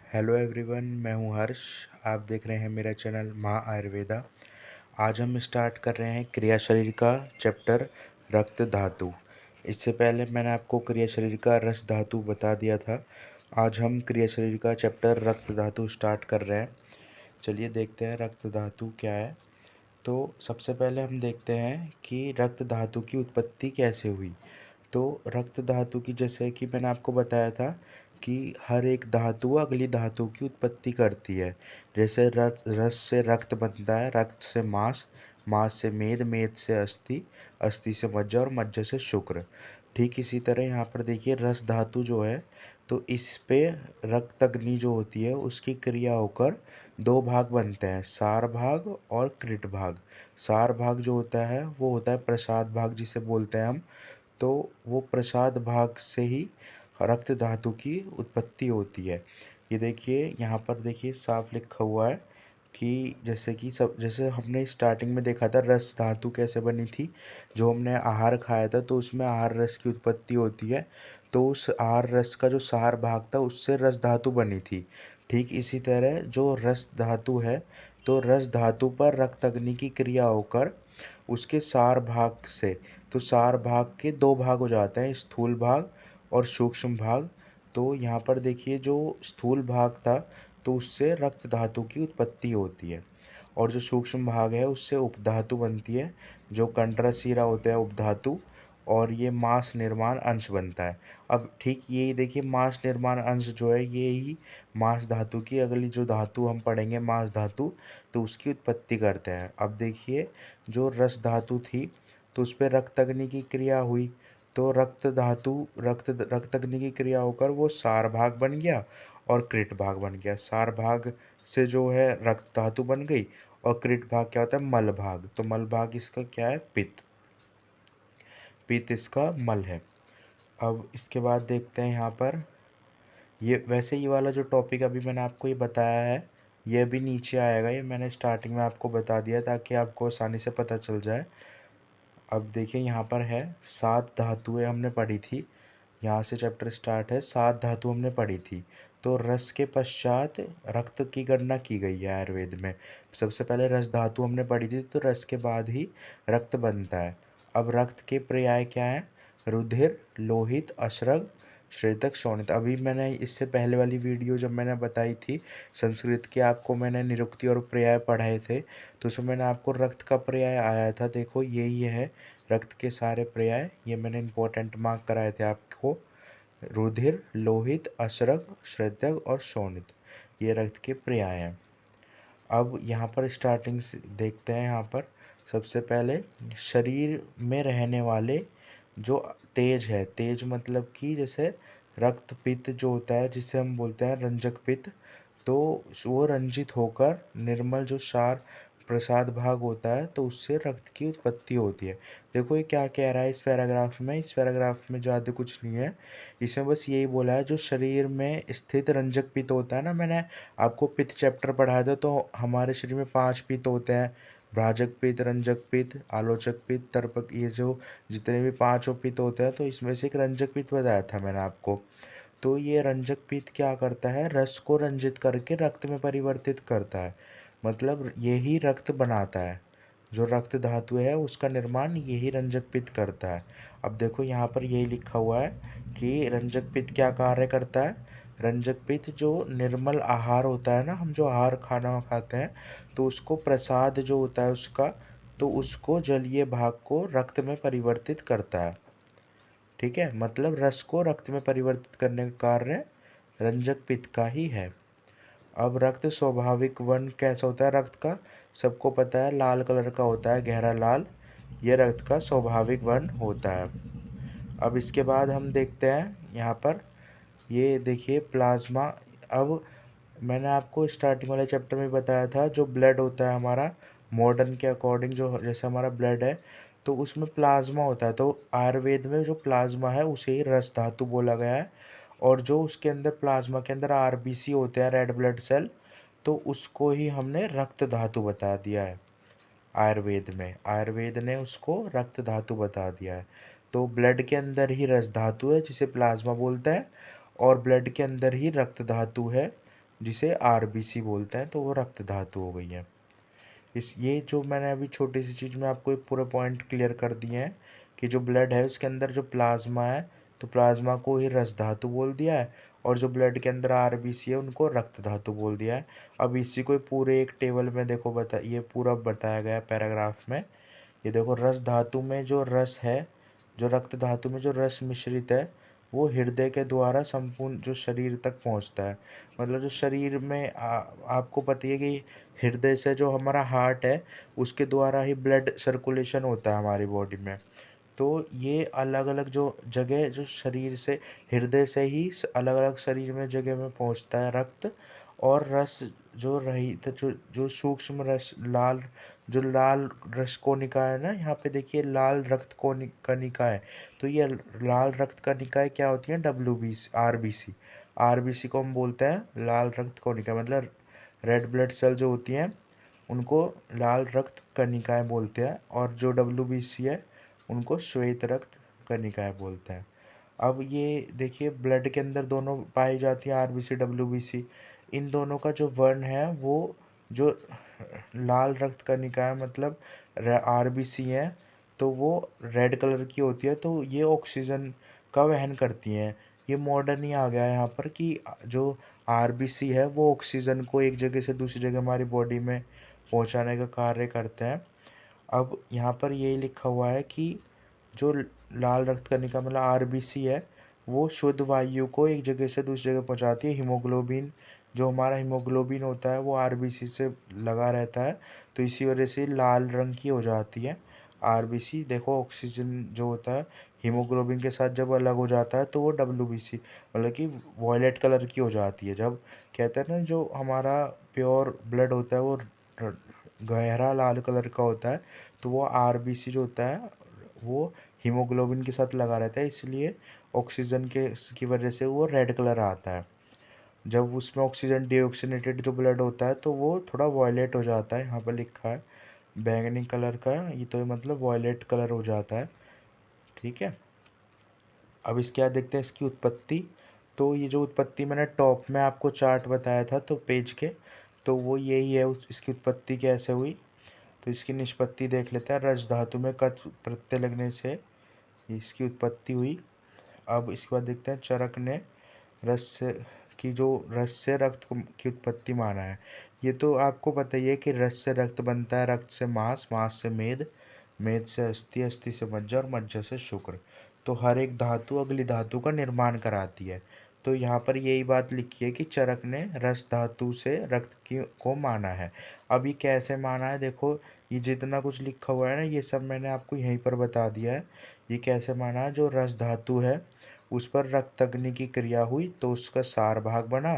Hello everyone, मैं हूं हर्ष। आप देख रहे हैं मेरा चैनल माँ आयुर्वेदा। आज हम स्टार्ट कर रहे हैं क्रिया शरीर का चैप्टर रक्त धातु। इससे पहले मैंने आपको क्रिया शरीर का रस धातु बता दिया था। आज हम क्रिया शरीर का चैप्टर रक्त धातु स्टार्ट कर रहे हैं। चलिए देखते हैं रक्त धातु क्या है। तो सबसे पहले हम देखते हैं कि रक्त धातु की उत्पत्ति कैसे हुई। तो रक्त धातु की, जैसे कि मैंने आपको बताया था कि हर एक धातु अगली धातु की उत्पत्ति करती है। जैसे रस से रक्त बनता है, रक्त से मांस, मांस से मेद, मेद से अस्थि, अस्थि से मज्जा और मज्जा से शुक्र। ठीक इसी तरह यहाँ पर देखिए रस धातु जो है, तो इस पे रक्त अग्नि जो होती है उसकी क्रिया होकर दो भाग बनते हैं, सार भाग और कृत भाग। सार भाग जो होता है वो होता है प्रसाद भाग जिसे बोलते हैं हम। तो वो प्रसाद भाग से ही रक्त धातु की उत्पत्ति होती है। ये देखिए यहाँ पर देखिए साफ लिखा हुआ है कि जैसे हमने स्टार्टिंग में देखा था रस धातु कैसे बनी थी। जो हमने आहार खाया था तो उसमें आहार रस की उत्पत्ति होती है। तो उस आहार रस का जो सार भाग था उससे रस धातु बनी थी। ठीक इसी तरह जो रस धातु है, तो रस धातु पर रक्त अग्नि की क्रिया होकर उसके सार भाग से, तो सार भाग के दो भाग हो जाते हैं, स्थूल भाग और सूक्ष्म भाग। तो यहाँ पर देखिए जो स्थूल भाग था तो उससे रक्त धातु की उत्पत्ति होती है, और जो सूक्ष्म भाग है उससे उपधातु बनती है। जो कंडराशिरा होता है उपधातु, और ये मांस निर्माण अंश बनता है। अब ठीक यही देखिए मांस निर्माण अंश जो है ये ही मांस धातु की अगली जो धातु हम पढ़ेंगे मांस धातु, तो उसकी उत्पत्ति करते हैं। अब देखिए जो रस धातु थी तो उस पर रक्त अग्नि की क्रिया हुई, तो रक्त अग्नि की क्रिया होकर वो सार भाग बन गया और कृत भाग बन गया। सार भाग से जो है रक्त धातु बन गई, और कृत भाग क्या होता है, मल भाग। तो मल भाग इसका क्या है, पित्त। पित्त इसका मल है। अब इसके बाद देखते हैं यहाँ पर, ये वाला जो टॉपिक अभी मैंने आपको ये बताया है, ये भी नीचे आएगा। ये मैंने स्टार्टिंग में आपको बता दिया ताकि आपको आसानी से पता चल जाए। अब देखिए यहाँ पर है 7 धातुएं हमने पढ़ी थी। यहाँ से चैप्टर स्टार्ट है, 7 धातु हमने पढ़ी थी। तो रस के पश्चात रक्त की गणना की गई है आयुर्वेद में। सबसे पहले रस धातु हमने पढ़ी थी, तो रस के बाद ही रक्त बनता है। अब रक्त के पर्याय क्या है, रुधिर, लोहित, अश्रग, श्वेतक, शोणित। अभी मैंने इससे पहले वाली वीडियो जब मैंने बताई थी संस्कृत की, आपको मैंने निरुक्ति और पर्याय पढ़ाए थे, तो उसमें मैंने आपको रक्त का पर्याय आया था। देखो यही है रक्त के सारे पर्याय, ये मैंने इंपॉर्टेंट मार्क कराए थे आपको। रुधिर, लोहित, अश्रग, श्वेतक और शोणित, ये रक्त के पर्याय हैं। अब यहाँ पर स्टार्टिंग से देखते हैं। यहाँ पर सबसे पहले शरीर में रहने वाले जो तेज है, तेज मतलब कि जैसे रक्त पित्त जो होता है जिसे हम बोलते हैं रंजक पित्त, तो वो रंजित होकर निर्मल जो सार प्रसाद भाग होता है तो उससे रक्त की उत्पत्ति होती है। देखो ये क्या कह रहा है इस पैराग्राफ में, इस पैराग्राफ में ज़्यादा कुछ नहीं है। इसमें बस यही बोला है जो शरीर में स्थित रंजक पित्त होता है ना, मैंने आपको पित्त चैप्टर पढ़ाया था, तो हमारे शरीर में 5 पित्त होते हैं, भ्राजक पित्त, रंजक पित्त, आलोचक पित्त, तर्पक, ये जो जितने भी 5 पित्त होते हैं, तो इसमें से एक रंजक पित्त बताया था मैंने आपको। तो ये रंजक पित्त क्या करता है, रस को रंजित करके रक्त में परिवर्तित करता है, मतलब यही रक्त बनाता है। जो रक्त धातु है उसका निर्माण यही रंजक पित्त करता है। अब देखो यहाँ पर यही लिखा हुआ है कि रंजक पित्त क्या कार्य करता है। रंजक पित्त जो निर्मल आहार होता है ना, हम जो आहार खाना खाते हैं, तो उसको प्रसाद जो होता है उसका, तो उसको जलीय भाग को रक्त में परिवर्तित करता है। ठीक है, मतलब रस को रक्त में परिवर्तित करने का कार्य रंजक पित्त का ही है। अब रक्त स्वाभाविक वर्ण कैसा होता है रक्त का, सबको पता है लाल कलर का होता है, गहरा लाल, ये रक्त का स्वाभाविक वर्ण होता है। अब इसके बाद हम देखते हैं यहाँ पर, ये देखिए प्लाज्मा। अब मैंने आपको स्टार्टिंग वाले चैप्टर में बताया था जो ब्लड होता है हमारा मॉडर्न के अकॉर्डिंग, जो जैसे हमारा ब्लड है तो उसमें प्लाज्मा होता है। तो आयुर्वेद में जो प्लाज्मा है उसे ही रस धातु बोला गया है। और जो उसके अंदर प्लाज्मा के अंदर आरबीसी होते हैं, रेड ब्लड सेल, तो उसको ही हमने रक्त धातु बता दिया है। आयुर्वेद में, आयुर्वेद ने उसको रक्त धातु बता दिया है। तो ब्लड के अंदर ही रस धातु है जिसे प्लाज्मा बोलते हैं, और ब्लड के अंदर ही रक्त धातु है जिसे आरबीसी बोलते हैं, तो वो रक्त धातु हो गई है। ये जो मैंने अभी छोटी सी चीज़ में आपको एक पूरे पॉइंट क्लियर कर दिए हैं कि जो ब्लड है उसके अंदर जो प्लाज्मा है, तो प्लाज्मा को ही रस धातु बोल दिया है, और जो ब्लड के अंदर आरबीसी है उनको रक्त धातु बोल दिया है। अब इसी को पूरे एक टेबल में देखो ये पूरा बताया गया है पैराग्राफ में। ये देखो, रस धातु में जो रस है, जो रक्त धातु में जो रस मिश्रित है, वो हृदय के द्वारा संपूर्ण जो शरीर तक पहुंचता है। मतलब जो शरीर में आपको पता है कि हृदय से जो हमारा हार्ट है उसके द्वारा ही ब्लड सर्कुलेशन होता है हमारी बॉडी में। तो ये अलग अलग जो जगह जो शरीर से, हृदय से ही अलग अलग शरीर में जगह में पहुंचता है रक्त। और रस जो रही तो जो सूक्ष्म रस लाल, जो लाल रस कोनिका है ना, यहाँ पे देखिए लाल रक्त कनिका है। तो ये लाल रक्त कनिकाएं क्या होती हैं? आरबीसी। आरबीसी को हम बोलते हैं लाल रक्त कोनिका, मतलब रेड ब्लड सेल जो होती हैं उनको लाल रक्त कनिकाएं बोलते हैं। और जो डब्ल्यूबीसी है उनको श्वेत रक्त कनिकाएं बोलते हैं। अब ये देखिए, ब्लड के अंदर दोनों पाई जाती है, आरबीसी डब्ल्यूबीसी। इन दोनों का जो वर्ण है वो, जो लाल रक्त कनिकाएं मतलब आरबीसी है, तो वो रेड कलर की होती है। तो ये ऑक्सीजन का वहन करती हैं। ये मॉडर्न ही आ गया है यहाँ पर कि जो आरबीसी है वो ऑक्सीजन को एक जगह से दूसरी जगह हमारी बॉडी में पहुँचाने का कार्य करते हैं। अब यहाँ पर यही लिखा हुआ है कि जो लाल रक्त कणिका मतलब आरबीसी है, वो शुद्ध वायु को एक जगह से दूसरी जगह पहुँचाती है। हीमोग्लोबिन, जो हमारा हीमोग्लोबिन होता है वो आरबीसी से लगा रहता है, तो इसी वजह से लाल रंग की हो जाती है आरबीसी। देखो, ऑक्सीजन जो होता है हीमोग्लोबिन के साथ जब अलग हो जाता है तो वो डब्ल्यूबीसी मतलब कि वॉयलेट कलर की हो जाती है। जब कहते हैं ना, जो हमारा प्योर ब्लड होता है वो गहरा लाल कलर का होता है, तो वो आरबीसी जो होता है वो हीमोग्लोबिन के साथ लगा रहता है, इसलिए ऑक्सीजन के की वजह से वो रेड कलर आता है। जब उसमें ऑक्सीजन डीऑक्सीनेटेड जो ब्लड होता है तो वो थोड़ा वॉयलेट हो जाता है। यहाँ पर लिखा है बैंगनी कलर का, ये तो मतलब वॉयलेट कलर हो जाता है। ठीक है। अब इसके बाद देखते हैं इसकी उत्पत्ति। तो ये जो उत्पत्ति मैंने टॉप में आपको चार्ट बताया था तो पेज के, तो वो यही है इसकी उत्पत्ति कैसे हुई। तो इसकी निष्पत्ति देख लेते हैं। रज धातु में कत प्रत्यय लगने से इसकी उत्पत्ति हुई। अब इसके बाद देखते हैं चरक ने रस से रस से की उत्पत्ति माना है। ये तो आपको पता ही है कि रस से रक्त बनता है, रक्त से मांस, मांस से मेद, मेद से अस्थि, अस्थि से मज्जा और मज्जा से शुक्र। तो हर एक धातु अगली धातु का निर्माण कराती है। तो यहाँ पर यही बात लिखी है कि चरक ने रस धातु से रक्त की को माना है। अब ये कैसे माना है, देखो ये जितना कुछ लिखा हुआ है ना, ये सब मैंने आपको यहीं पर बता दिया है। ये कैसे माना है, जो रस धातु है उस पर रक्त अग्नि की क्रिया हुई तो उसका सार भाग बना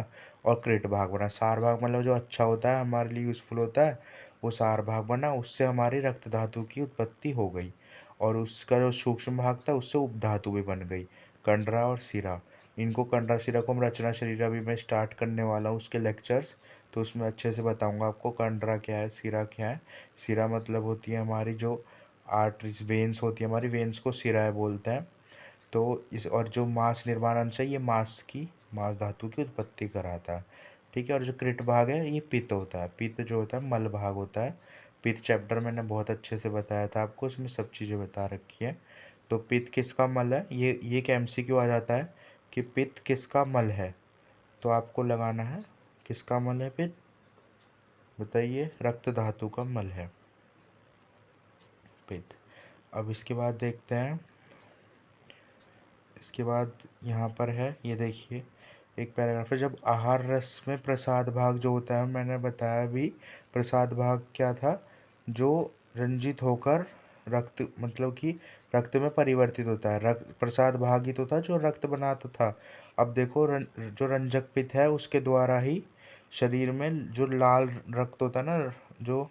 और कृत भाग बना। सार भाग मतलब जो अच्छा होता है, हमारे लिए यूज़फुल होता है, वो सार भाग बना, उससे हमारी रक्त धातु की उत्पत्ति हो गई। और उसका जो सूक्ष्म भाग था उससे उपधातु भी बन गई, कंडरा और सिरा। इनको कंडरा सिरा को हम रचना शरीर अभी मैं स्टार्ट करने वाला हूँ उसके लेक्चर्स, तो उसमें अच्छे से बताऊँगा आपको कंडरा क्या है, सिरा क्या है। सिरा मतलब होती है हमारी जो आर्टरीज, वेन्स होती है हमारी, वेन्स को सिराएँ बोलते हैं। तो इस और जो मांस निर्माण अंश है ये मांस धातु की उत्पत्ति कराता है। ठीक है। और जो कृत भाग है ये पित्त होता है। पित्त जो होता है मल भाग होता है। पित्त चैप्टर मैंने बहुत अच्छे से बताया था आपको, उसमें सब चीज़ें बता रखी है। तो पित्त किसका मल है, ये एक एमसीक्यू आ जाता है कि पित्त किसका मल है। तो आपको लगाना है किसका मल है पित्त, बताइए। रक्त धातु का मल है पित्त। अब इसके बाद देखते हैं, इसके बाद यहाँ पर है ये देखिए एक पैराग्राफ है। जब आहार रस में प्रसाद भाग जो होता है, मैंने बताया भी प्रसाद भाग क्या था, जो रंजित होकर रक्त मतलब कि रक्त में परिवर्तित होता है। रक्त प्रसाद भाग ही तो था जो रक्त बनाता था। अब देखो जो रंजक पित्त है उसके द्वारा ही शरीर में जो लाल रक्त होता है ना, जो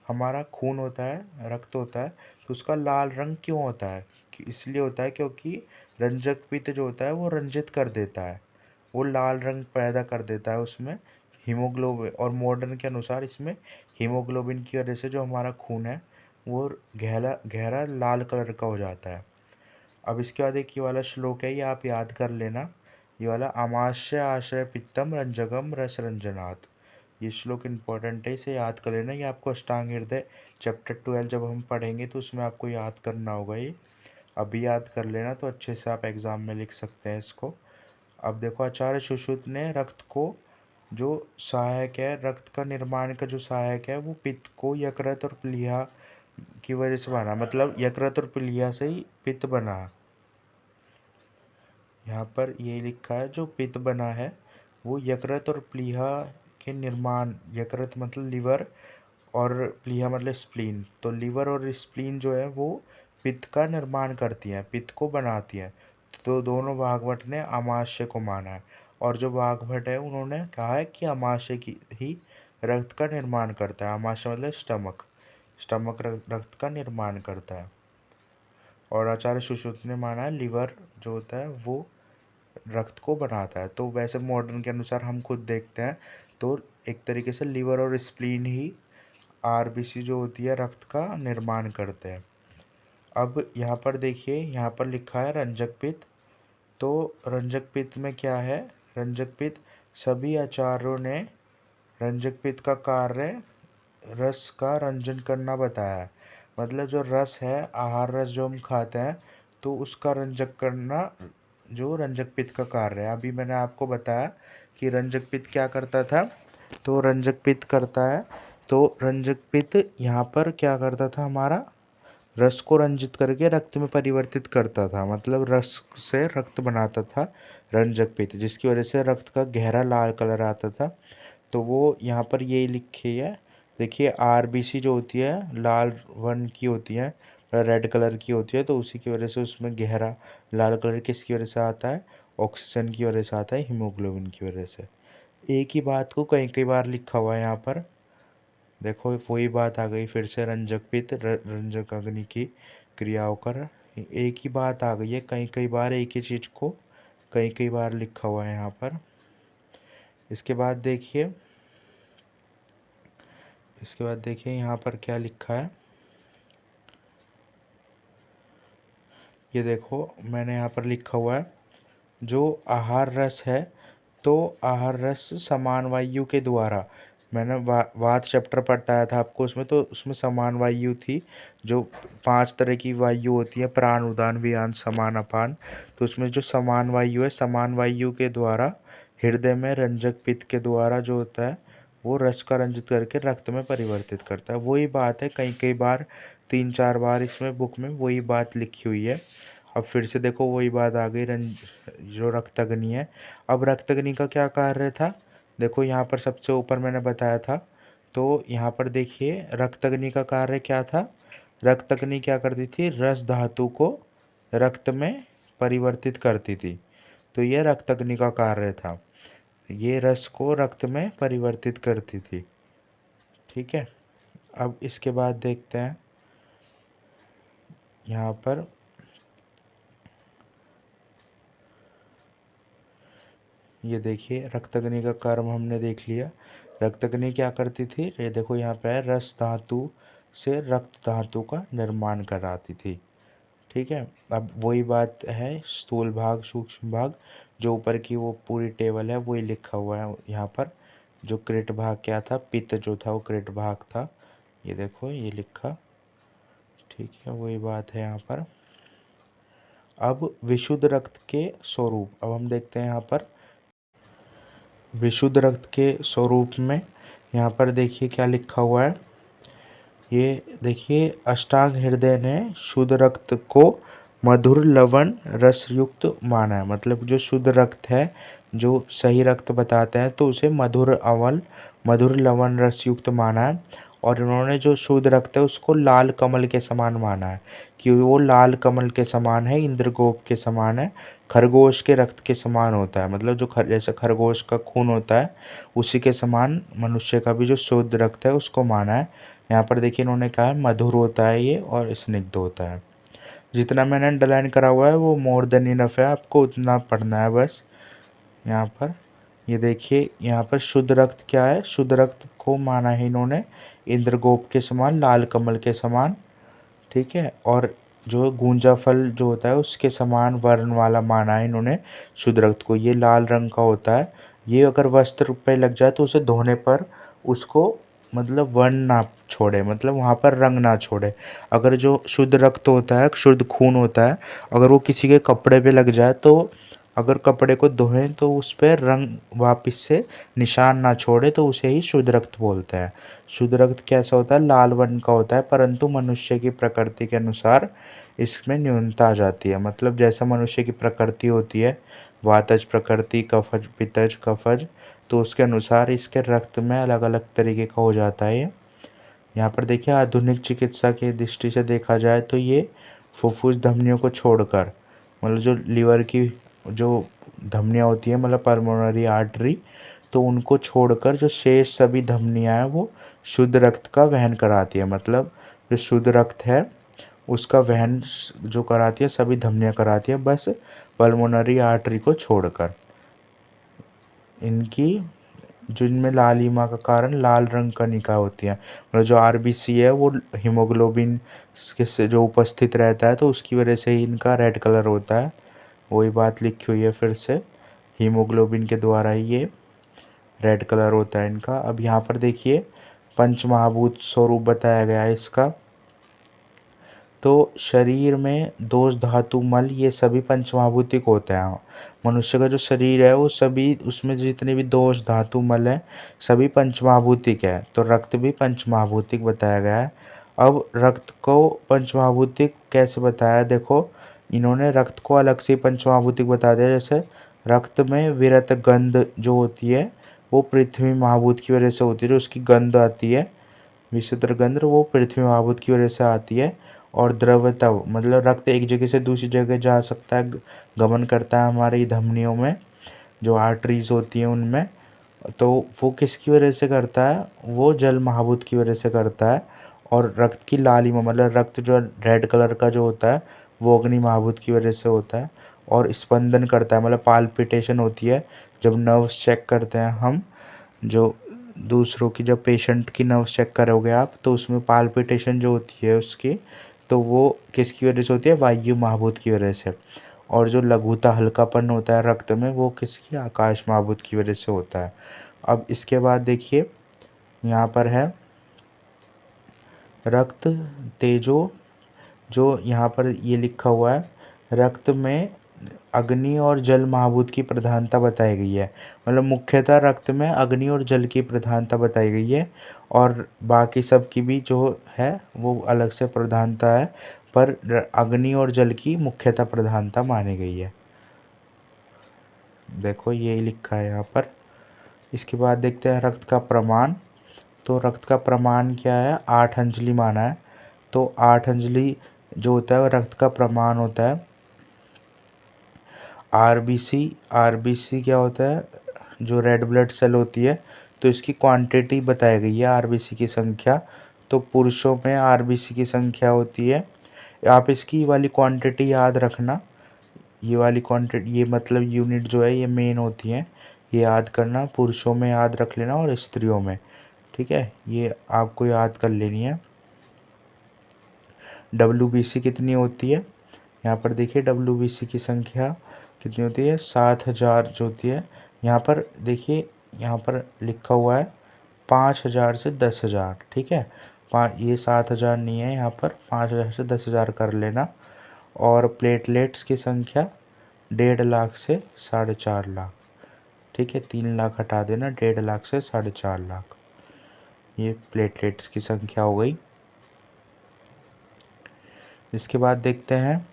हमारा खून होता है, रक्त होता है, तो उसका लाल रंग क्यों होता है? इसलिए होता है क्योंकि रंजक पित्त जो होता है वो रंजित कर देता है, वो लाल रंग पैदा कर देता है उसमें हीमोग्लोबिन। और मॉडर्न के अनुसार इसमें हीमोग्लोबिन की वजह से जो हमारा खून है वो गहरा गहरा लाल कलर का हो जाता है। अब इसके बाद एक ये वाला श्लोक है, ये आप याद कर लेना। ये वाला आमाशय आश्रय पित्तम रंजकम रस रंजनात्। ये श्लोक इम्पोर्टेंट है, इसे याद कर लेना। ये आपको अष्टांग हृदय चैप्टर 12 जब हम पढ़ेंगे तो उसमें आपको याद करना होगा। ये अभी याद कर लेना तो अच्छे से आप एग्ज़ाम में लिख सकते हैं इसको। अब देखो, आचार्य सुश्रुत ने रक्त को जो सहायक है, रक्त का निर्माण का जो सहायक है, वो पित्त को यकृत और प्लीहा की वजह से बना। मतलब यकृत और प्लीहा से ही पित्त बना। यहाँ पर ये लिखा है जो पित्त बना है वो यकृत और प्लीहा के निर्माण। यकृत मतलब लिवर और प्लीहा मतलब स्प्लीन। तो लिवर और स्प्लीन जो है वो पित्त का निर्माण करती हैं, पित्त को बनाती हैं। तो दोनों वाग्भट ने आमाशय को माना है, और जो वाग्भट है उन्होंने कहा है कि आमाशय की ही रक्त का निर्माण करता है। आमाशय मतलब स्टमक, स्टमक रक्त का निर्माण करता है। और आचार्य सुश्रुत ने माना है लिवर जो होता है वो रक्त को बनाता है। तो वैसे मॉडर्न के अनुसार हम खुद देखते हैं तो एक तरीके से लिवर और स्प्लीन ही आरबीसी जो होती है रक्त का निर्माण करते हैं। अब यहाँ पर देखिए, यहाँ पर लिखा है रंजक पित्त। तो रंजक पित्त में क्या है? रंजक पित्त सभी आचार्यों ने रंजक पित्त का कार्य रस का रंजन करना बताया है। मतलब जो रस है, आहार रस जो हम खाते हैं, तो उसका रंजक करना जो रंजक पित्त का कार्य है। अभी मैंने आपको बताया कि रंजक पित्त क्या करता था। तो रंजक पित्त करता है, तो रंजक पित्त यहाँ पर क्या करता था, हमारा रस को रंजित करके रक्त में परिवर्तित करता था। मतलब रस से रक्त बनाता था रंजक पित्त, जिसकी वजह से रक्त का गहरा लाल कलर आता था। तो वो यहाँ पर ये लिखी है, देखिए आरबीसी जो होती है लाल वर्ण की होती है, रेड कलर की होती है। तो उसी की वजह से उसमें गहरा लाल कलर किसकी वजह से आता है? ऑक्सीजन की वजह से आता है, हीमोग्लोबिन की वजह से। एक ही बात को कई कई बार लिखा हुआ है यहाँ पर। देखो वही बात आ गई फिर से, रंजक पित्त रंजक अग्नि की क्रियाओं कर एक ही बात आ गई है। कई कई बार एक ही चीज़ को कई कई बार लिखा हुआ है यहाँ पर। इसके बाद देखिए, यहाँ पर क्या लिखा है। ये देखो मैंने यहाँ पर लिखा हुआ है जो आहार रस है, तो आहार रस समान वायु के द्वारा। मैंने वात चैप्टर पढ़ाया था आपको उसमें, तो उसमें समान वायु थी। जो 5 तरह की वायु होती है, प्राण उदान व्यान समान अपान। तो उसमें जो समान वायु है, समान वायु के द्वारा हृदय में रंजक पित्त के द्वारा जो होता है वो रस का रंजित करके रक्त में परिवर्तित करता है। वही बात है, कई कई बार 3-4 बार इसमें बुक में वही बात लिखी हुई है। अब फिर से देखो वही बात आ गई, जो रक्तग्नि है। अब रक्तग्नि का क्या कार्य था? देखो यहाँ पर सबसे ऊपर मैंने बताया था। तो यहाँ पर देखिए रक्तग्नि का कार्य क्या था। रक्तग्नि क्या करती थी? रस धातु को रक्त में परिवर्तित करती थी। तो ये रक्तग्नि का कार्य था, ये रस को रक्त में परिवर्तित करती थी। ठीक है। अब इसके बाद देखते हैं यहाँ पर, ये देखिए रक्तग्नि का कर्म हमने देख लिया। रक्तग्नि क्या करती थी? ये देखो यहाँ पे है, रस धातु से रक्त धातु का निर्माण कराती थी। ठीक है। अब वही बात है, स्थूल भाग सूक्ष्म भाग, जो ऊपर की वो पूरी टेबल है वही लिखा हुआ है यहाँ पर। जो कृत भाग क्या था, पित्त जो था वो कृत भाग था। ये देखो ये लिखा। ठीक है, वही बात है यहाँ पर। अब विशुद्ध रक्त के स्वरूप, अब हम देखते हैं यहाँ पर विशुद्ध रक्त के स्वरूप में। यहाँ पर देखिए क्या लिखा हुआ है। ये देखिए, अष्टांग हृदय ने शुद्ध रक्त को मधुर लवण रसयुक्त माना है। मतलब जो शुद्ध रक्त है, जो सही रक्त बताता है, तो उसे मधुर अवल मधुर लवण रसयुक्त माना है। और इन्होंने जो शुद्ध रक्त है उसको लाल कमल के समान माना है, कि वो लाल कमल के समान है, इंद्रगोप के समान है, खरगोश के रक्त के समान होता है। मतलब जो जैसे खरगोश का खून होता है उसी के समान मनुष्य का भी जो शुद्ध रक्त है उसको माना है। यहाँ पर देखिए इन्होंने कहा है मधुर होता है ये और स्निग्ध होता है। जितना मैंने अंडरलाइन करा हुआ है वो मोर देन इनफ है, आपको उतना पढ़ना है बस। यहाँ पर ये देखिए, यहाँ पर शुद्ध रक्त क्या है? शुद्ध रक्त को माना है इन्होंने इंद्रगोप के समान, लाल कमल के समान। ठीक है। और जो गूंजा फल जो होता है उसके समान वर्ण वाला माना है इन्होंने शुद्ध रक्त को। ये लाल रंग का होता है। ये अगर वस्त्र पे लग जाए तो उसे धोने पर उसको मतलब वर्ण ना छोड़े, मतलब वहाँ पर रंग ना छोड़े। अगर जो शुद्ध रक्त होता है, शुद्ध खून होता है, अगर वो किसी के कपड़े पे लग जाए तो अगर कपड़े को धोएं तो उस पर रंग वापस से निशान ना छोड़े तो उसे ही शुद्ध रक्त बोलते हैं। शुद्ध रक्त कैसा होता है? लाल वर्ण का होता है, परंतु मनुष्य की प्रकृति के अनुसार इसमें न्यूनता आ जाती है। मतलब जैसा मनुष्य की प्रकृति होती है, वातज प्रकृति, कफज पित्तज कफज, तो उसके अनुसार इसके रक्त में अलग अलग तरीके का हो जाता है ये। यहाँ पर देखिए आधुनिक चिकित्सा की दृष्टि से देखा जाए तो ये फुफ्फुस धमनियों को छोड़कर, मतलब जो लीवर की जो धमनियाँ होती हैं, मतलब पल्मोनरी आर्टरी, तो उनको छोड़कर जो शेष सभी धमनियाँ हैं वो शुद्ध रक्त का वहन कराती है। मतलब जो शुद्ध रक्त है उसका वहन जो कराती है सभी धमनियाँ कराती है, बस पल्मोनरी आर्टरी को छोड़कर। इनकी जिनमें लालिमा का कारण लाल रंग कणिका होती है, मतलब जो आरबीसी है वो हीमोग्लोबिन के से जो उपस्थित रहता है तो उसकी वजह से ही इनका रेड कलर होता है। वही बात लिखी हुई है फिर से, हीमोग्लोबिन के द्वारा ही ये रेड कलर होता है इनका। अब यहाँ पर देखिए पंचमहाभूत स्वरूप बताया गया है इसका। तो शरीर में दोष धातु मल ये सभी पंचमहाभूतिक होते हैं। मनुष्य का जो शरीर है वो सभी, उसमें जितने भी दोष धातु मल है सभी पंचमहाभूतिक है। तो रक्त भी पंचमहाभूतिक बताया गया है। अब रक्त को पंचमहाभूतिक कैसे बताया? देखो इन्होंने रक्त को अलग से पंचमहाभूतिक बता दिया। जैसे रक्त में विरत गंध जो होती है वो पृथ्वी महाभूत की वजह से होती है। जो उसकी गंध आती है विचित्र गंध, वो पृथ्वी महाभूत की वजह से आती है। और द्रवता मतलब रक्त एक जगह से दूसरी जगह जा सकता है, गमन करता है हमारी धमनियों में जो आर्टरीज होती हैं उनमें, तो वो किसकी वजह से करता है? वो जल महाभूत की वजह से करता है। और रक्त की लालिमा मतलब रक्त जो रेड कलर का जो होता है वो अग्नि महाभूत की वजह से होता है। और स्पंदन करता है, मतलब पाल्पिटेशन होती है जब नर्व्स चेक करते हैं हम, जो दूसरों की जब पेशेंट की नर्व्स चेक करोगे आप तो उसमें पाल्पिटेशन जो होती है उसकी, तो वो किसकी वजह से होती है? वायु महाभूत की वजह से। और जो लघुता हल्कापन होता है रक्त में वो किसकी? आकाश महाभूत की वजह से होता है। अब इसके बाद देखिए यहाँ पर है रक्त तेजो, जो यहाँ पर ये लिखा हुआ है रक्त में अग्नि और जल महाभूत की प्रधानता बताई गई है। मतलब मुख्यतः रक्त में अग्नि और जल की प्रधानता बताई गई है, और बाकी सब की भी जो है वो अलग से प्रधानता है, पर अग्नि और जल की मुख्यतः प्रधानता मानी गई है। देखो ये लिखा है यहाँ पर। इसके बाद देखते हैं रक्त का प्रमाण। तो रक्त का प्रमाण क्या है? 8 अंजलि माना है। तो 8 अंजलि जो होता है वो रक्त का प्रमाण होता है। आरबीसी, आरबीसी क्या होता है? जो रेड ब्लड सेल होती है, तो इसकी क्वांटिटी बताई गई है आरबीसी की संख्या। तो पुरुषों में आरबीसी की संख्या होती है, आप इसकी वाली क्वांटिटी याद रखना। ये वाली क्वांटिटी, ये मतलब यूनिट जो है ये मेन होती है, ये याद करना। पुरुषों में याद रख लेना और स्त्रियों में, ठीक है, ये आपको याद कर लेनी है। डब्ल्यूबीसी कितनी होती है? यहाँ पर देखिए डब्ल्यूबीसी की संख्या कितनी होती है? 7000 जो होती है। यहाँ पर देखिए यहाँ पर लिखा हुआ है 5000 से 10,000, ठीक है। ये 7000 नहीं है, यहाँ पर 5000 से 10,000 कर लेना। और प्लेटलेट्स की संख्या 1.5 लाख से 4.5 लाख, ठीक है। 3 लाख हटा देना, 1.5 लाख से 4.5 लाख, ये प्लेटलेट्स की संख्या हो गई। इसके बाद देखते हैं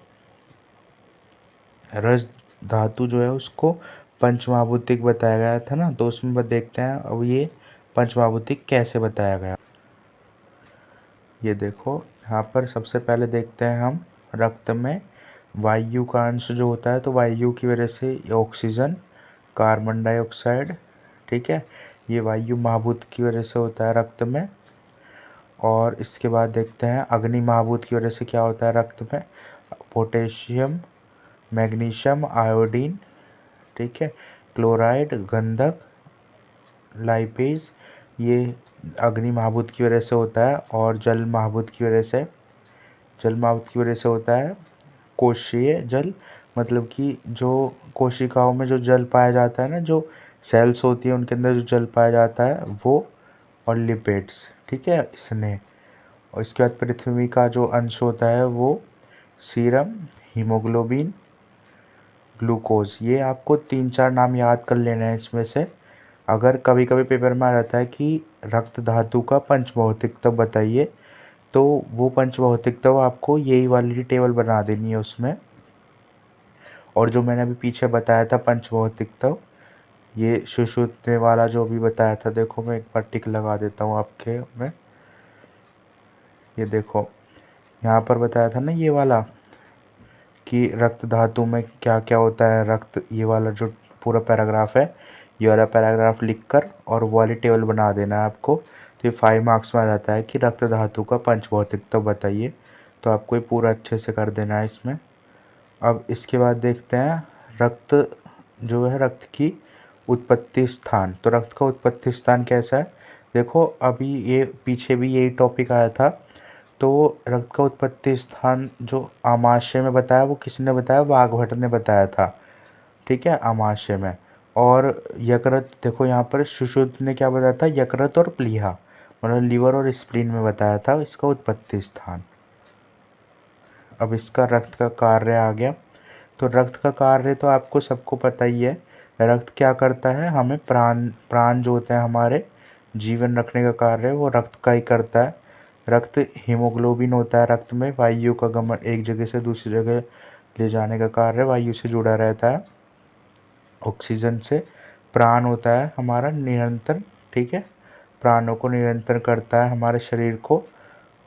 रस धातु जो है उसको पंचमहाभूतिक बताया गया था ना, तो उसमें देखते हैं अब ये पंचमहाभूतिक कैसे बताया गया। ये देखो यहाँ पर सबसे पहले देखते हैं हम रक्त में वायु का अंश जो होता है, तो वायु की वजह से ये ऑक्सीजन, कार्बन डाइऑक्साइड, ठीक है, ये वायु महाभूत की वजह से होता है रक्त में। और इसके बाद देखते हैं अग्नि महाभूत की वजह से क्या होता है रक्त में? पोटेशियम, मैग्नीशियम, आयोडीन, ठीक है, क्लोराइड, गंधक, लाइपेज, ये अग्नि महाभूत की वजह से होता है। और जल महाभूत की वजह से जलमावत की वजह से होता है कोशीय जल, मतलब कि जो कोशिकाओं में जो जल पाया जाता है ना, जो सेल्स होती है उनके अंदर जो जल पाया जाता है वो, और लिपिड्स, ठीक है, स्नेह। और इसके बाद पृथ्वी का जो अंश होता है वो सीरम, हीमोग्लोबिन, ग्लूकोज। ये आपको 3-4 नाम याद कर लेना है इसमें से। अगर कभी कभी पेपर में आ जाता है कि रक्त धातु का पंचभौतिक तत्व बताइए, तो वो पंचभौतिक तत्व आपको यही वाली टेबल बना देनी है उसमें। और जो मैंने अभी पीछे बताया था पंचभौतिक तत्व, ये सुषुप्त वाला जो भी बताया था, देखो मैं एक बार टिक लगा देता हूँ आपके में। ये देखो यहाँ पर बताया था ना ये वाला, कि रक्त धातु में क्या क्या होता है। रक्त, ये वाला जो पूरा पैराग्राफ है, ये वाला पैराग्राफ लिखकर और वो वाली टेबल बना देना है आपको। तो ये 5 मार्क्स में आ जाता है कि रक्त धातु का पंचभौतिक तत्व बताइए। तो आपको ये पूरा अच्छे से कर देना है इसमें। अब इसके बाद देखते हैं रक्त, जो है रक्त की उत्पत्ति स्थान। तो रक्त का उत्पत्ति स्थान कैसा है, देखो अभी ये पीछे भी यही टॉपिक आया था। तो रक्त का उत्पत्ति स्थान जो आमाशय में बताया, वो किसने बताया, वाघभट ने बताया था, ठीक है, आमाशय में। और यकृत, देखो यहाँ पर सुश्रुत ने क्या बताया था, यकृत और प्लीहा, मतलब लीवर और स्प्लीन में बताया था इसका उत्पत्ति स्थान। अब इसका रक्त का कार्य आ गया। तो रक्त का कार्य तो आपको सबको पता ही है। रक्त क्या करता है, हमें प्राण प्राण जो होते हैं हमारे, जीवन रखने का कार्य वो रक्त का ही करता है। रक्त, हीमोग्लोबिन होता है रक्त में, वायु का गमन एक जगह से दूसरी जगह ले जाने का कार्य वायु से जुड़ा रहता है, ऑक्सीजन से। प्राण होता है हमारा निरंतर, ठीक है, प्राणों को निरंतर करता है हमारे शरीर को।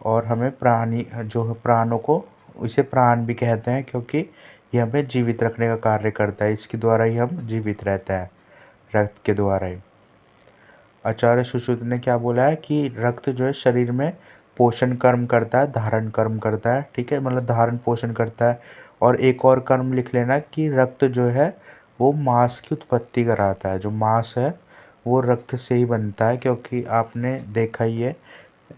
और हमें प्राणी जो प्राणों को, इसे प्राण भी कहते हैं क्योंकि ये हमें जीवित रखने का कार्य करता है, इसके द्वारा ही हम जीवित रहते हैं, रक्त के द्वारा ही। आचार्य सुश्रुत ने क्या बोला है कि रक्त जो है शरीर में पोषण कर्म करता है, धारण कर्म करता है, ठीक है, मतलब धारण पोषण करता है। और एक और कर्म लिख लेना कि रक्त जो है वो मांस की उत्पत्ति कराता है। जो मांस है वो रक्त से ही बनता है, क्योंकि आपने देखा ही है,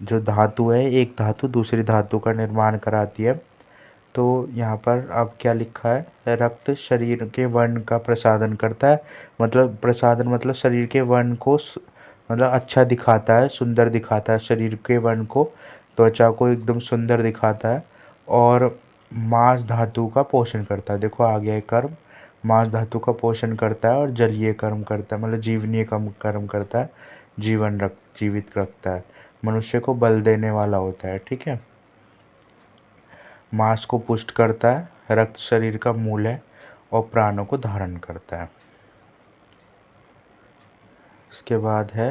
जो धातु है, एक धातु दूसरी धातु का निर्माण कराती है। तो यहाँ पर अब क्या लिखा है, रक्त शरीर के वर्ण का प्रसाधन करता है, मतलब प्रसाधन मतलब शरीर के वर्ण को मतलब अच्छा दिखाता है, सुंदर दिखाता है शरीर के वर्ण को, त्वचा को एकदम सुंदर दिखाता है। और मांस धातु का पोषण करता है, देखो आ गया है कर्म, मांस धातु का पोषण करता है। और जलीय कर्म करता है, मतलब जीवनीय कर्म करता है, जीवित रखता है, मनुष्य को बल देने वाला होता है, ठीक है। मांस को पुष्ट करता है, रक्त शरीर का मूल है और प्राणों को धारण करता है। इसके बाद है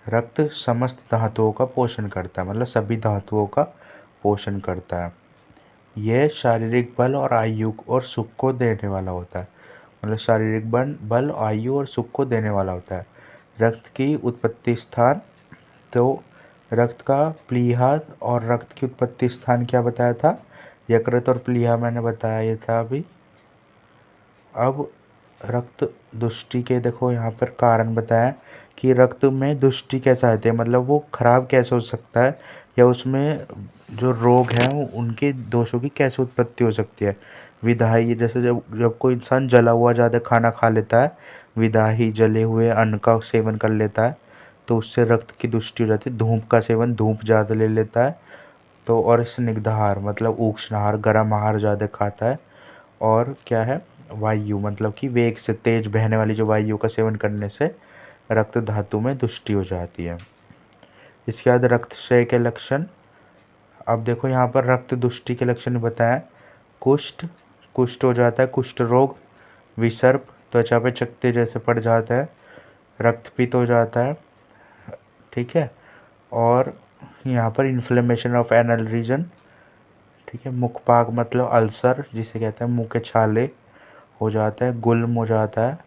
रक्त समस्त धातुओं का पोषण करता है, मतलब सभी धातुओं का पोषण करता है। यह शारीरिक बल और आयु और सुख को देने वाला होता है, मतलब शारीरिक बल, आयु और सुख को देने वाला होता है। रक्त की उत्पत्ति स्थान, तो रक्त का प्लीहा और रक्त की उत्पत्ति स्थान क्या बताया था, यकृत और प्लीहा मैंने बताया ये था अभी। अब रक्त दुष्टि के देखो यहाँ पर कारण बताया कि रक्त में दुष्टि कैसा आती है, मतलब वो खराब कैसे हो सकता है, या उसमें जो रोग हैं उनके दोषों की कैसे उत्पत्ति हो सकती है। विधाही, जैसे जब जब कोई इंसान जला हुआ ज़्यादा खाना खा लेता है, विधाही जले हुए अन्न का सेवन कर लेता है, तो उससे रक्त की दुष्टि हो जाती है। धूप का सेवन, धूप ज़्यादा ले लेता है तो, और स्निग्ध आहार मतलब उष्ण आहार, गर्म आहार ज़्यादा खाता है। और क्या है, वायु मतलब कि वेग से तेज बहने वाली जो वायु का सेवन करने से रक्त धातु में दुष्टि हो जाती है। इसके बाद रक्तक्षय के लक्षण। अब देखो यहाँ पर रक्त दुष्टि के लक्षण बताएं। कुष्ठ, कुष्ठ हो जाता है, कुष्ठ रोग। विसर्प, त्वचा पे चकत्ते जैसे पड़ जाता है। रक्तपित हो जाता है, ठीक है। और यहाँ पर इन्फ्लेमेशन ऑफ एनल रीजन, ठीक है। मुखपाक मतलब अल्सर जिसे कहते हैं, मुंह के छाले हो जाता है। गुल्म हो जाता है,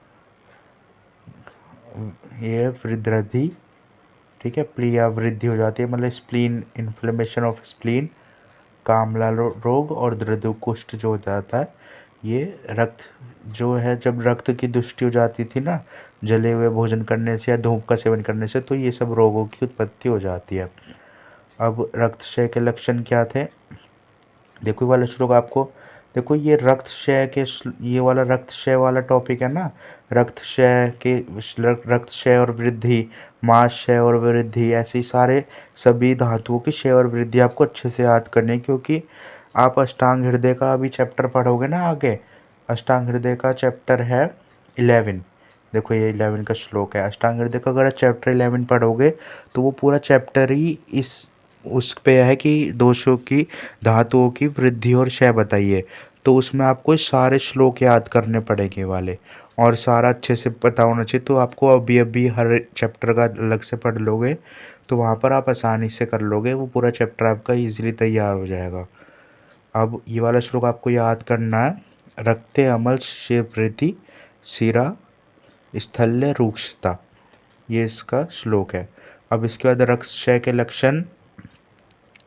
ये वृद्धि, ठीक है। प्लिया, वृद्धि हो जाती है, मतलब स्प्लीन, इन्फ्लेमेशन ऑफ स्प्लीन। कामला रोग और द्रदु कुष्ठ जो हो जाता है, ये रक्त जो है, जब रक्त की दुष्टि हो जाती थी ना, जले हुए भोजन करने से या धूप का सेवन करने से, तो ये सब रोगों की उत्पत्ति हो जाती है। अब रक्तक्षय के लक्षण क्या थे, देखो ये वाला श्लोक आपको, देखो ये रक्तक्षय के ये वाला रक्तक्षय वाला टॉपिक है ना, रक्तक्षय के रक्तक्षय और वृद्धि, मांसक्षय और वृद्धि, ऐसे ही सारे सभी धातुओं की क्षय और वृद्धि आपको अच्छे से याद करनी है, क्योंकि आप अष्टांग हृदय का अभी चैप्टर पढ़ोगे ना आगे। अष्टांग हृदय का चैप्टर है 11। देखो ये 11 का श्लोक है अष्टांग हृदय का। अगर आप चैप्टर 11 पढ़ोगे तो वो पूरा चैप्टर ही इस उस पे है कि दोषों की धातुओं की वृद्धि और क्षय बताइए। तो उसमें आपको सारे श्लोक याद करने पड़ेंगे वाले, और सारा अच्छे से पता होना चाहिए। तो आपको अभी अभी हर चैप्टर का अलग से पढ़ लोगे तो वहाँ पर आप आसानी से कर लोगे, वो पूरा चैप्टर आपका इजीली तैयार हो जाएगा। अब ये वाला श्लोक आपको याद करना है, रक्ते अमल शिवृति शिरा स्थल्य रूक्षता, ये इसका श्लोक है। अब इसके बाद रक्तक्षय के लक्षण।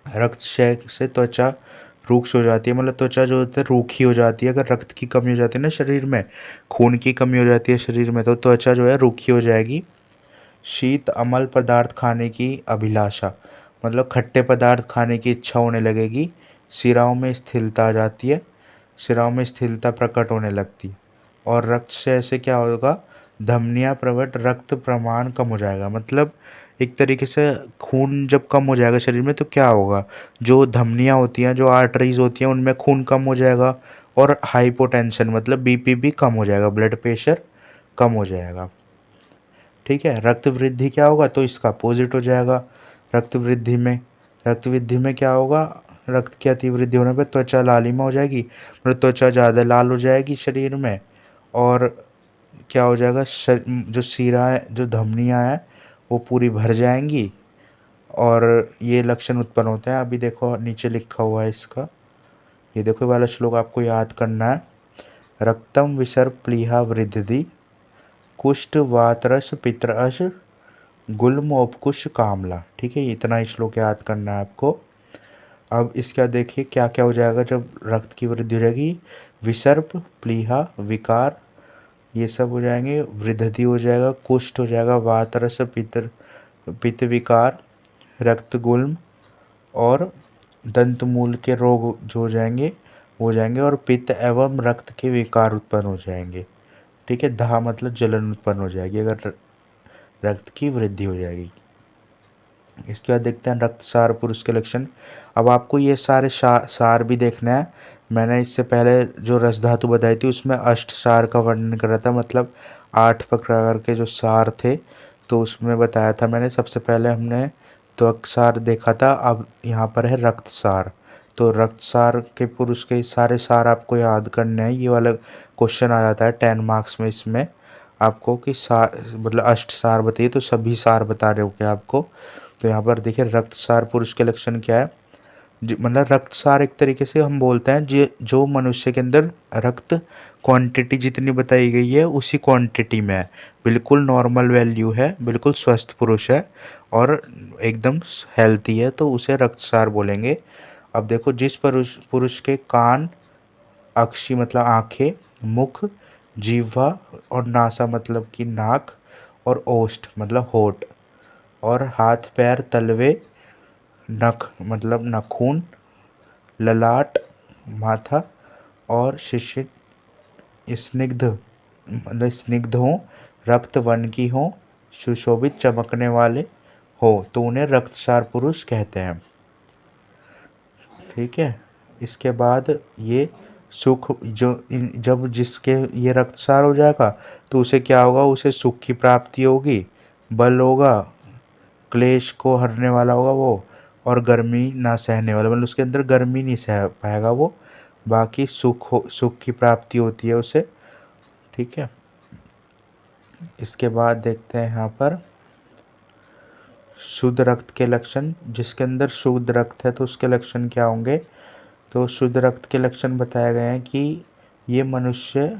रक्तक्षय से त्वचा रूक्ष हो जाती है, मतलब त्वचा जो होती है रूखी हो जाती है। अगर रक्त की कमी हो जाती है ना शरीर में, खून की कमी हो जाती है शरीर में, तो त्वचा जो है रूखी हो जाएगी। शीत अम्ल पदार्थ खाने की अभिलाषा, मतलब खट्टे पदार्थ खाने की इच्छा होने लगेगी। शिराओं में स्थिरता आ जाती है, शिराओं में स्थिरता प्रकट होने लगती है। और रक्तक्षय से क्या होगा, धमनियाँ प्रवट रक्त प्रमाण कम हो जाएगा। मतलब एक तरीके से खून जब कम हो जाएगा शरीर में तो क्या होगा, जो धमनियाँ होती हैं, जो आर्टरीज होती हैं, उनमें खून कम हो जाएगा। और हाइपोटेंशन मतलब बीपी भी कम हो जाएगा, ब्लड प्रेशर कम हो जाएगा। ठीक है। रक्त वृद्धि क्या होगा, तो इसका अपोजिट हो जाएगा। रक्त वृद्धि में क्या होगा, रक्त की अति वृद्धि होने पर त्वचा लालिमा हो जाएगी, मतलब त्वचा ज़्यादा लाल हो जाएगी शरीर में। और क्या हो जाएगा, जो सीरा है, जो धमनियाँ हैं वो पूरी भर जाएंगी, और ये लक्षण उत्पन्न होते हैं। अभी देखो नीचे लिखा हुआ है इसका, ये देखो वाला श्लोक आपको याद करना है। रक्तम विसर्प प्लीहा वृद्धि कुष्ठ वातरस पित्रअश गुल्मोपकुश कामला। ठीक है, इतना ही श्लोक याद करना है आपको। अब इसका देखिए क्या क्या हो जाएगा जब रक्त की वृद्धि हो जाएगी। विसर्प, प्लीहा, विकार, ये सब हो जाएंगे। वृद्धि हो जाएगा, कुष्ठ हो जाएगा, वातरस पित्त विकार, रक्त गुल्म, और दंत मूल के रोग जो हो जाएंगे, और पित्त एवं रक्त के विकार उत्पन्न हो जाएंगे। ठीक है, दाह मतलब जलन उत्पन्न हो जाएगी अगर रक्त की वृद्धि हो जाएगी। इसके बाद देखते हैं रक्तसार पुरुष के लक्षण। अब आपको ये सारे सार भी देखना है। मैंने इससे पहले जो रस धातु बताई थी उसमें अष्ट सार का वर्णन करा था, मतलब 8 प्रकार के जो सार थे, तो उसमें बताया था मैंने। सबसे पहले हमने त्वक सार देखा था, अब यहाँ पर है रक्त सार। तो रक्त सार के पुरुष के सारे सार आपको याद करने हैं। ये वाला क्वेश्चन आ जाता है 10 मार्क्स में इसमें आपको, कि सार मतलब अष्ट सार बताइए, तो सभी सार बता रहे हो क्या आपको। तो यहाँ पर देखिए रक्तसार पुरुष के लक्षण क्या है। मतलब रक्तसार एक तरीके से हम बोलते हैं जो मनुष्य के अंदर रक्त क्वांटिटी जितनी बताई गई है उसी क्वांटिटी में है, बिल्कुल नॉर्मल वैल्यू है, बिल्कुल स्वस्थ पुरुष है और एकदम हेल्थी है, तो उसे रक्तसार बोलेंगे। अब देखो जिस पुरुष के कान, अक्षी मतलब आँखें, मुख, जीवा और नासा मतलब कि नाक, और ओष्ठ मतलब होठ, और हाथ पैर तलवे, नख मतलब नाखून, ललाट माथा, और शिशिर स्निग्ध मतलब स्निग्ध हो, रक्त वन की हो, सुशोभित चमकने वाले हो, तो उन्हें रक्तसार पुरुष कहते हैं। ठीक है। इसके बाद ये सुख जब जिसके ये रक्तसार हो जाएगा तो उसे क्या होगा, उसे सुख की प्राप्ति होगी, बल होगा, क्लेश को हरने वाला होगा वो, और गर्मी ना सहने वाला, मतलब उसके अंदर गर्मी नहीं सह पाएगा वो। बाकी सुख की प्राप्ति होती है उसे। ठीक है। इसके बाद देखते हैं यहाँ पर शुद्ध रक्त के लक्षण। जिसके अंदर शुद्ध रक्त है तो उसके लक्षण क्या होंगे, तो शुद्ध रक्त के लक्षण बताए गए हैं कि ये मनुष्य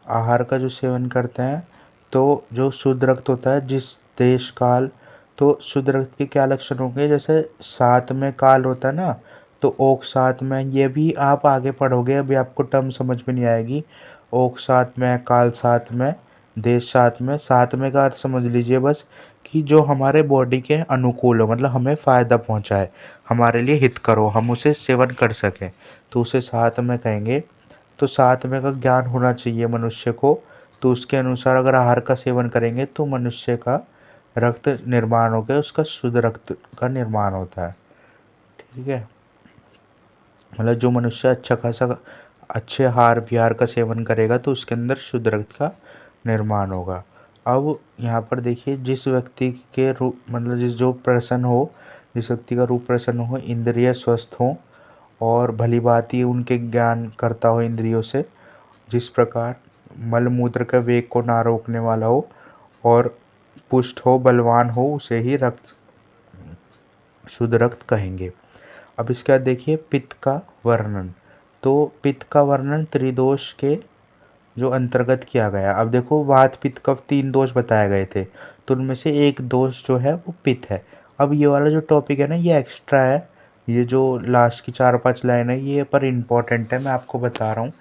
आहार का जो सेवन करते हैं, तो जो शुद्ध रक्त होता है जिस देश काल, तो शुद्ध रक्त के क्या लक्षण होंगे, जैसे 7 में काल होता है ना, तो ओक 7 में, ये भी आप आगे पढ़ोगे, अभी आपको टर्म समझ में नहीं आएगी। ओक 7 में, काल 7 में, देश साथ में का अर्थ समझ लीजिए बस कि जो हमारे बॉडी के अनुकूल हो, मतलब हमें फ़ायदा पहुंचाए, हमारे लिए हित करो, हम उसे सेवन कर सकें, तो उसे साथ में कहेंगे। तो साथ में का ज्ञान होना चाहिए मनुष्य को। तो उसके अनुसार अगर आहार का सेवन करेंगे तो मनुष्य का रक्त निर्माण होकर उसका शुद्ध रक्त का निर्माण होता है। ठीक है, मतलब जो मनुष्य अच्छा खासा अच्छे आहार विहार का सेवन करेगा तो उसके अंदर शुद्ध रक्त का निर्माण होगा। अब यहाँ पर देखिए, जिस व्यक्ति के रूप मतलब जिस व्यक्ति का रूप प्रसन्न हो, इंद्रिय स्वस्थ हो और भली भांति उनके ज्ञान करता हो इंद्रियों से, जिस प्रकार मल मूत्र के वेग को ना रोकने वाला हो और पुष्ट हो, बलवान हो, उसे ही शुद्ध रक्त कहेंगे। अब इसके बाद देखिए पित्त का वर्णन। तो पित्त का वर्णन त्रिदोष के जो अंतर्गत किया गया। अब देखो वात पित्त कफ 3 दोष बताए गए थे, तो उनमें से एक दोष जो है वो पित्त है। अब ये वाला जो टॉपिक है ना, ये एक्स्ट्रा है, ये जो लास्ट की 4-5 लाइन है ये पर इम्पोर्टेंट है, मैं आपको बता रहा हूँ।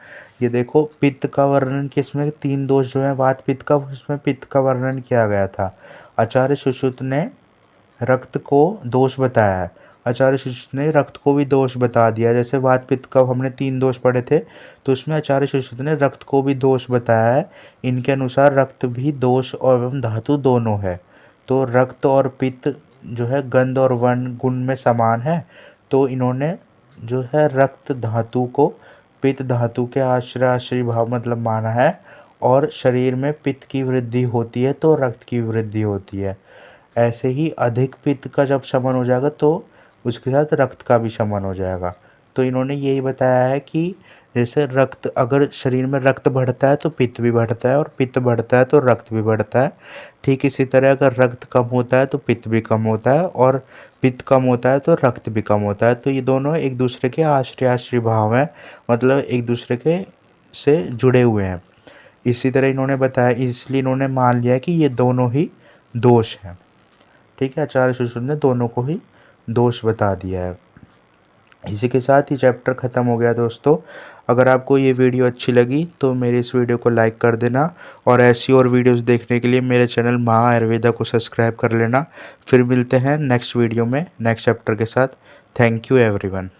ये देखो पित्त का वर्णन किसमें, 3 दोष जो है वात पित्त का, उसमें पित्त का वर्णन किया गया था। आचार्य सुश्रुत ने रक्त को दोष बताया है, आचार्य सुश्रुत ने रक्त को भी दोष बता दिया। जैसे वात पित्त का हमने 3 दोष पढ़े थे, तो उसमें आचार्य सुश्रुत ने रक्त को भी दोष बताया है। इनके अनुसार रक्त भी दोष एवं धातु दोनों है। तो रक्त और पित्त जो है गंध और वर्ण गुण में समान है, तो इन्होंने जो है रक्त धातु को पित्त धातु के आश्रय भाव मतलब माना है। और शरीर में पित्त की वृद्धि होती है तो रक्त की वृद्धि होती है। ऐसे ही अधिक पित्त का जब शमन हो जाएगा तो उसके साथ रक्त का भी शमन हो जाएगा। तो इन्होंने यही बताया है कि जैसे रक्त, अगर शरीर में रक्त बढ़ता है तो पित्त भी बढ़ता है, और पित्त बढ़ता है तो रक्त भी बढ़ता है। ठीक इसी तरह अगर रक्त कम होता है तो पित्त भी कम होता है, और पित्त कम होता है तो रक्त भी कम होता है। तो ये दोनों एक दूसरे के आश्रय भाव हैं, मतलब एक दूसरे के से जुड़े हुए हैं। इसी तरह इन्होंने बताया, इसलिए इन्होंने मान लिया कि ये दोनों ही दोष हैं। ठीक है, आचार्य सुश्रुत ने दोनों को ही दोष बता दिया है। इसी के साथ ही चैप्टर ख़त्म हो गया दोस्तों। अगर आपको ये वीडियो अच्छी लगी तो मेरे इस वीडियो को लाइक कर देना, और ऐसी और वीडियोस देखने के लिए मेरे चैनल महा आयुर्वेदा को सब्सक्राइब कर लेना। फिर मिलते हैं नेक्स्ट वीडियो में नेक्स्ट चैप्टर के साथ। Thank you everyone.